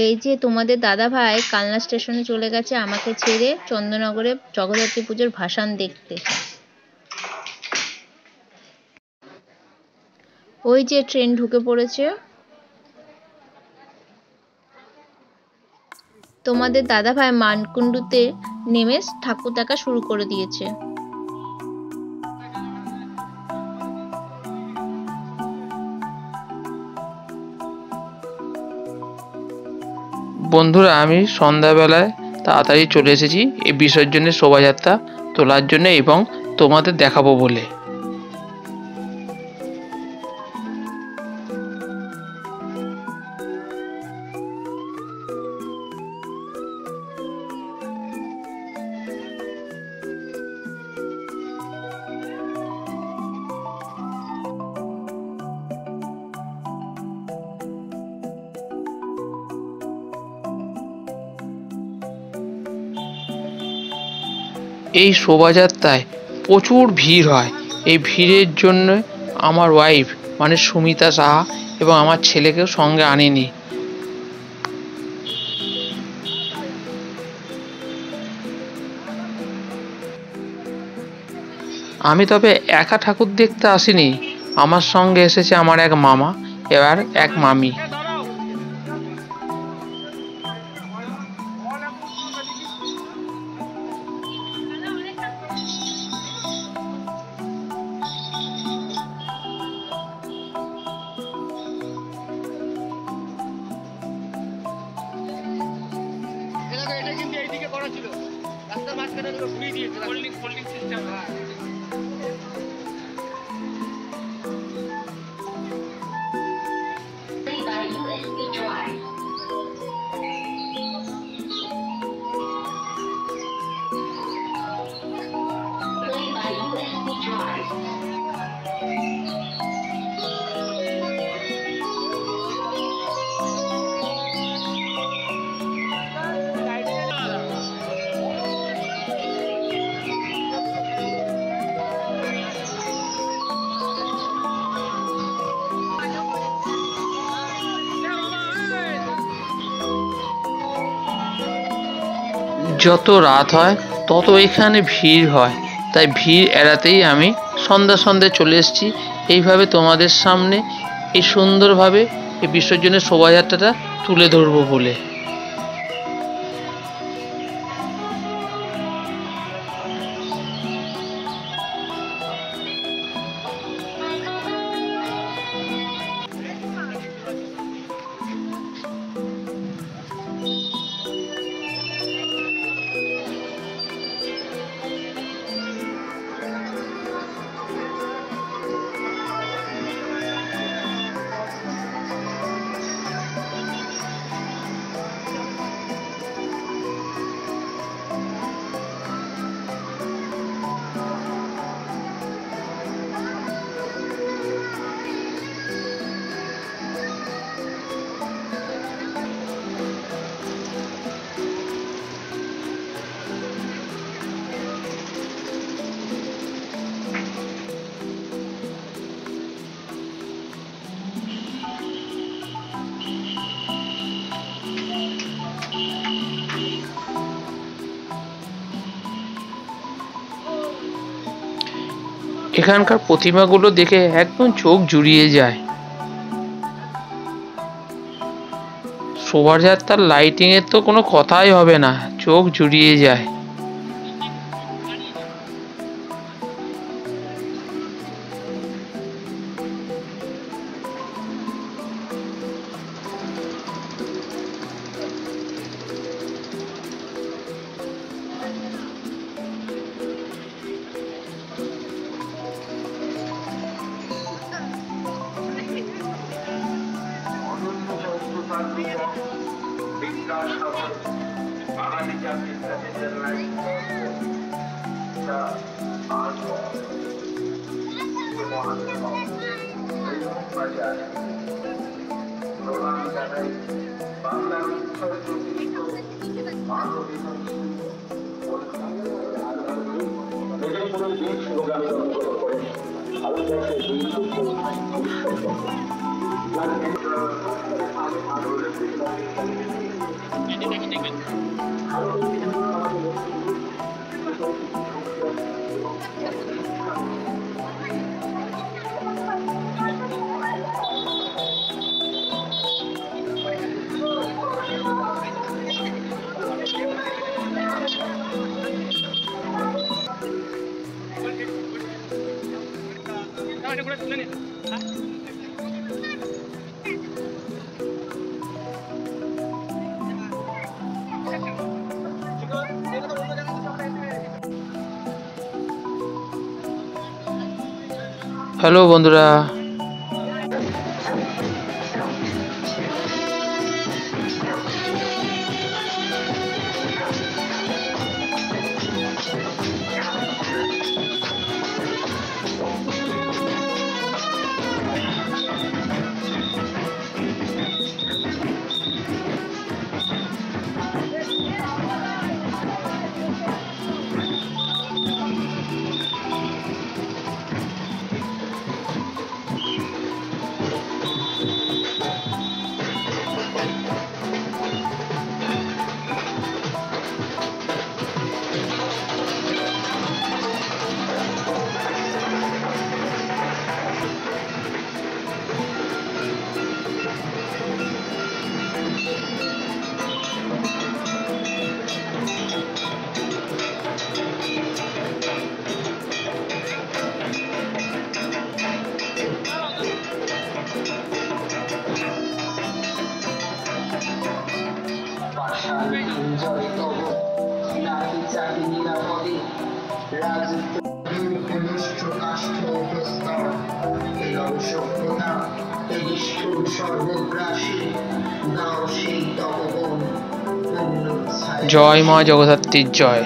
এই যে তোমাদের দাদা ভাই কালনা স্টেশনে চলে গেছে আমাকে ছেড়ে চন্দ্রনগরে জগদ্ধাত্রী পুজোর ভাসান দেখতে। ওই যে ট্রেন ঢুকে পড়েছে। তোমাদের দাদা ভাই মানকুণ্ডুতে নেমে ঠাকুর দেখা শুরু করে দিয়েছে। বন্ধুরা, আমি সন্ধ্যাবেলায় তাড়াতাড়ি চলে এসেছি এই বিসর্জনের শোভাযাত্রা তোলার জন্য এবং তোমাদের দেখাবো বলে। এই শোভাযাত্রায় প্রচুর ভিড় হয়। এই ভিড়ের জন্য আমার ওয়াইফ মানে সুমিতা সাহা এবং আমার ছেলেকেও সঙ্গে আনিনি। আমি তবে একা ঠাকুর দেখতে আসিনি, আমার সঙ্গে এসেছে আমার এক মামা এবার এক মামি। এটা কিন্তু এইদিকে করা ছিল, রাস্তার মাঝখানে ঘুরিয়ে দিয়েছে ফোল্ডিং সিস্টেম। যত রাত হয় তত এখানে ভিড় হয়, তাই ভিড় এড়াতেই আমি সন্ধ্যা চলে এসেছি এইভাবে তোমাদের সামনে এই সুন্দরভাবে এই বিসর্জনের শোভাযাত্রাটা তুলে ধরবো বলে। এখানকার প্রতিমাগুলো দেখে একদম চোখ জুড়িয়ে যায়। শোভাযাত্রার লাইটিং এর তো কোনো কথাই হবে না, চোখ জুড়িয়ে যায়। বাঙালি জাতির কাছে বাংলার উৎসর্গীকৃত স্লোগান করেন ভারতবর্ষের দুই দেখবেন। এটা করে তুলে নিন। হ্যালো বন্ধুরা, জয় মা জগদ্ধাত্রীর জয়।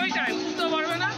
ওইটাই বুঝতে পারবে না।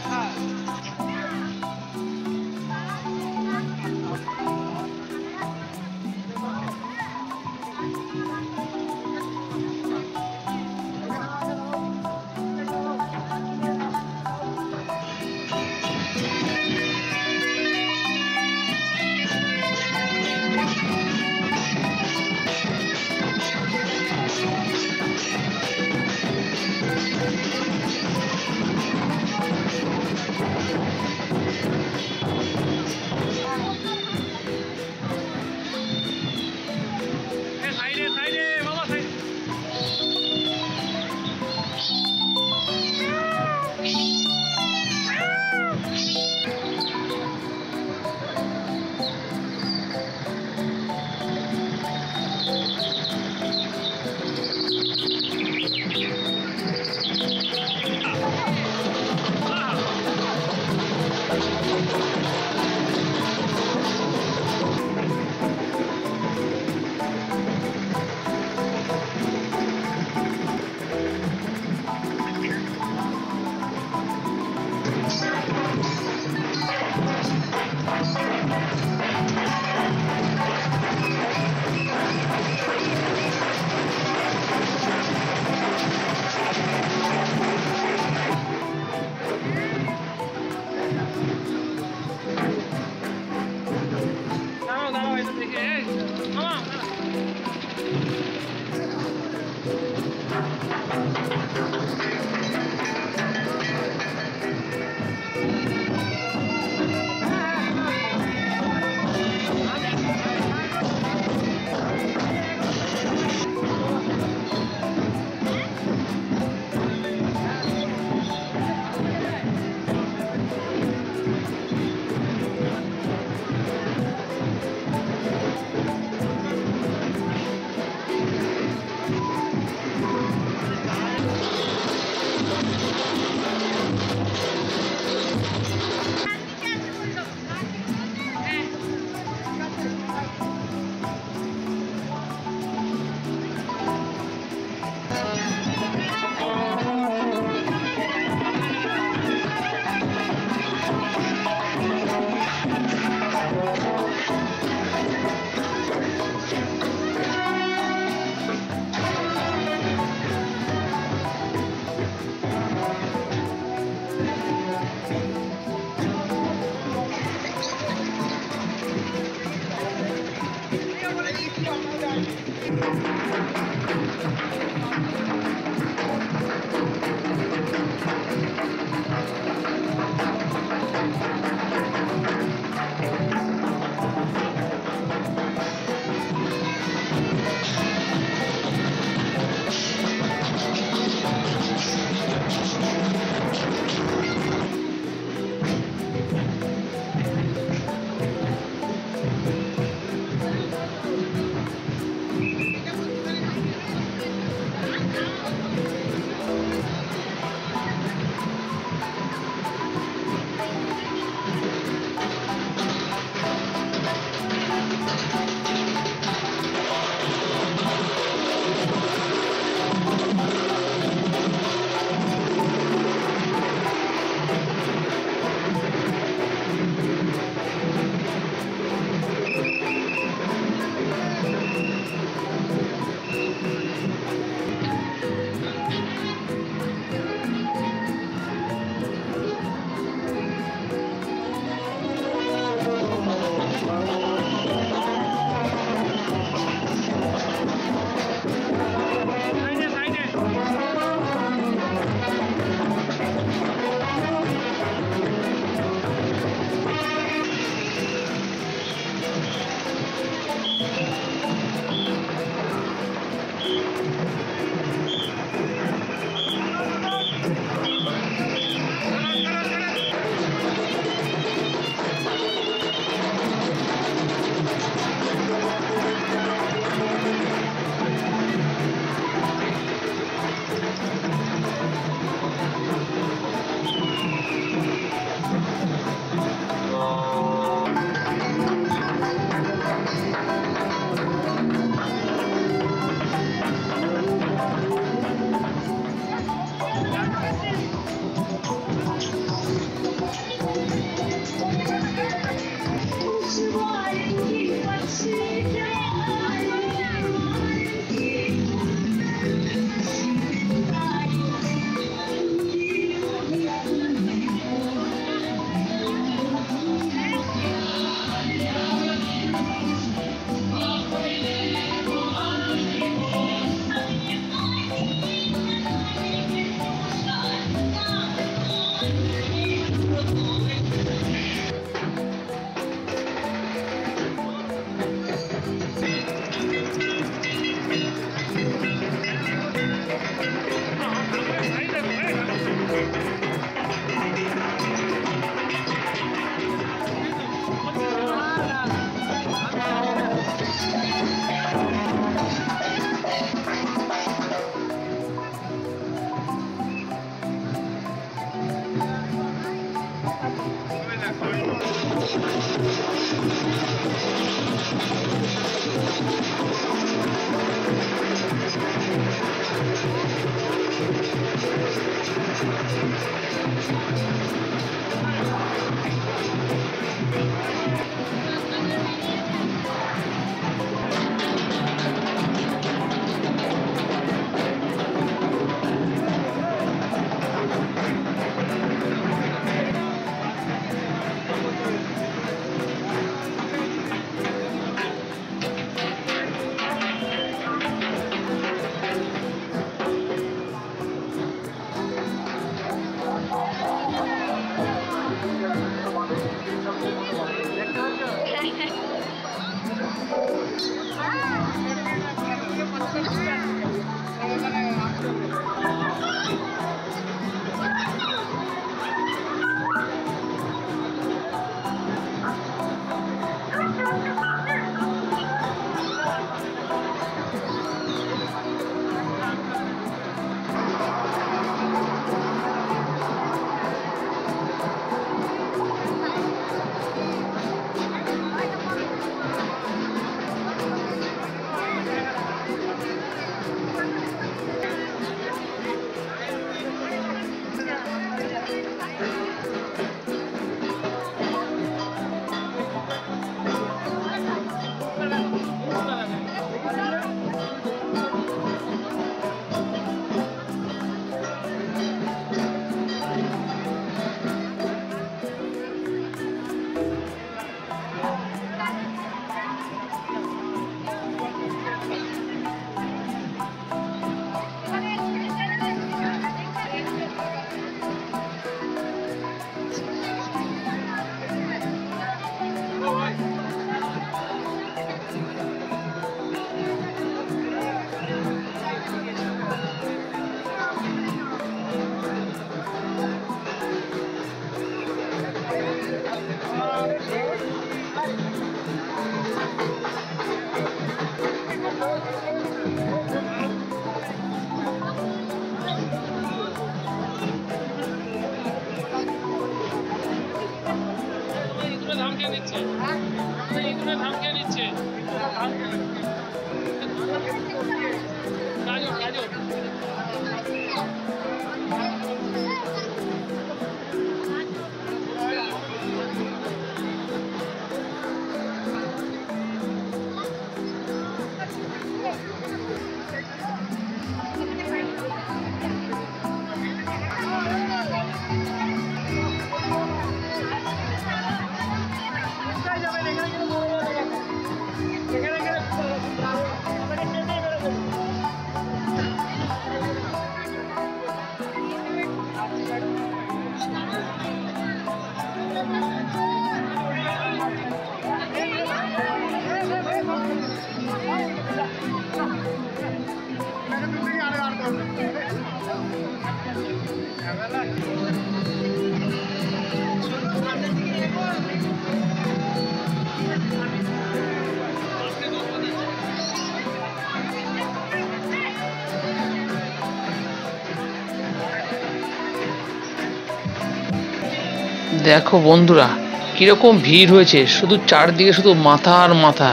দেখো বন্ধুরা কিরকম ভিড় হয়েছে, শুধু চারদিকে শুধু মাথা আর মাথা।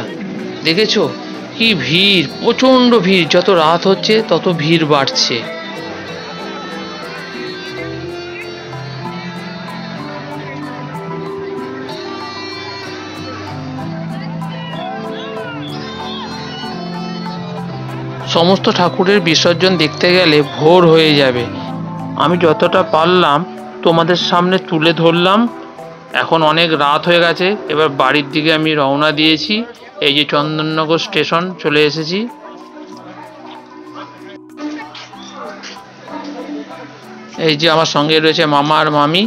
দেখেছো কি ভিড়, প্রচন্ড ভিড়, যত রাত হচ্ছে তত ভিড় বাড়ছে। সমস্ত ঠাকুরের বিসর্জন দেখতে গেলে ভোর হয়ে যাবে। আমি যতটা পারলাম তোমাদের সামনে তুলে ধরলাম। এখন অনেক রাত হয়ে গেছে, এবার বাড়ির দিকে আমি রওনা দিয়েছি। এই যে চন্দননগর স্টেশন চলে এসেছি। এই যে আমার সঙ্গে রয়েছে মামা আর মামি।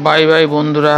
বাই বাই বন্ধুরা।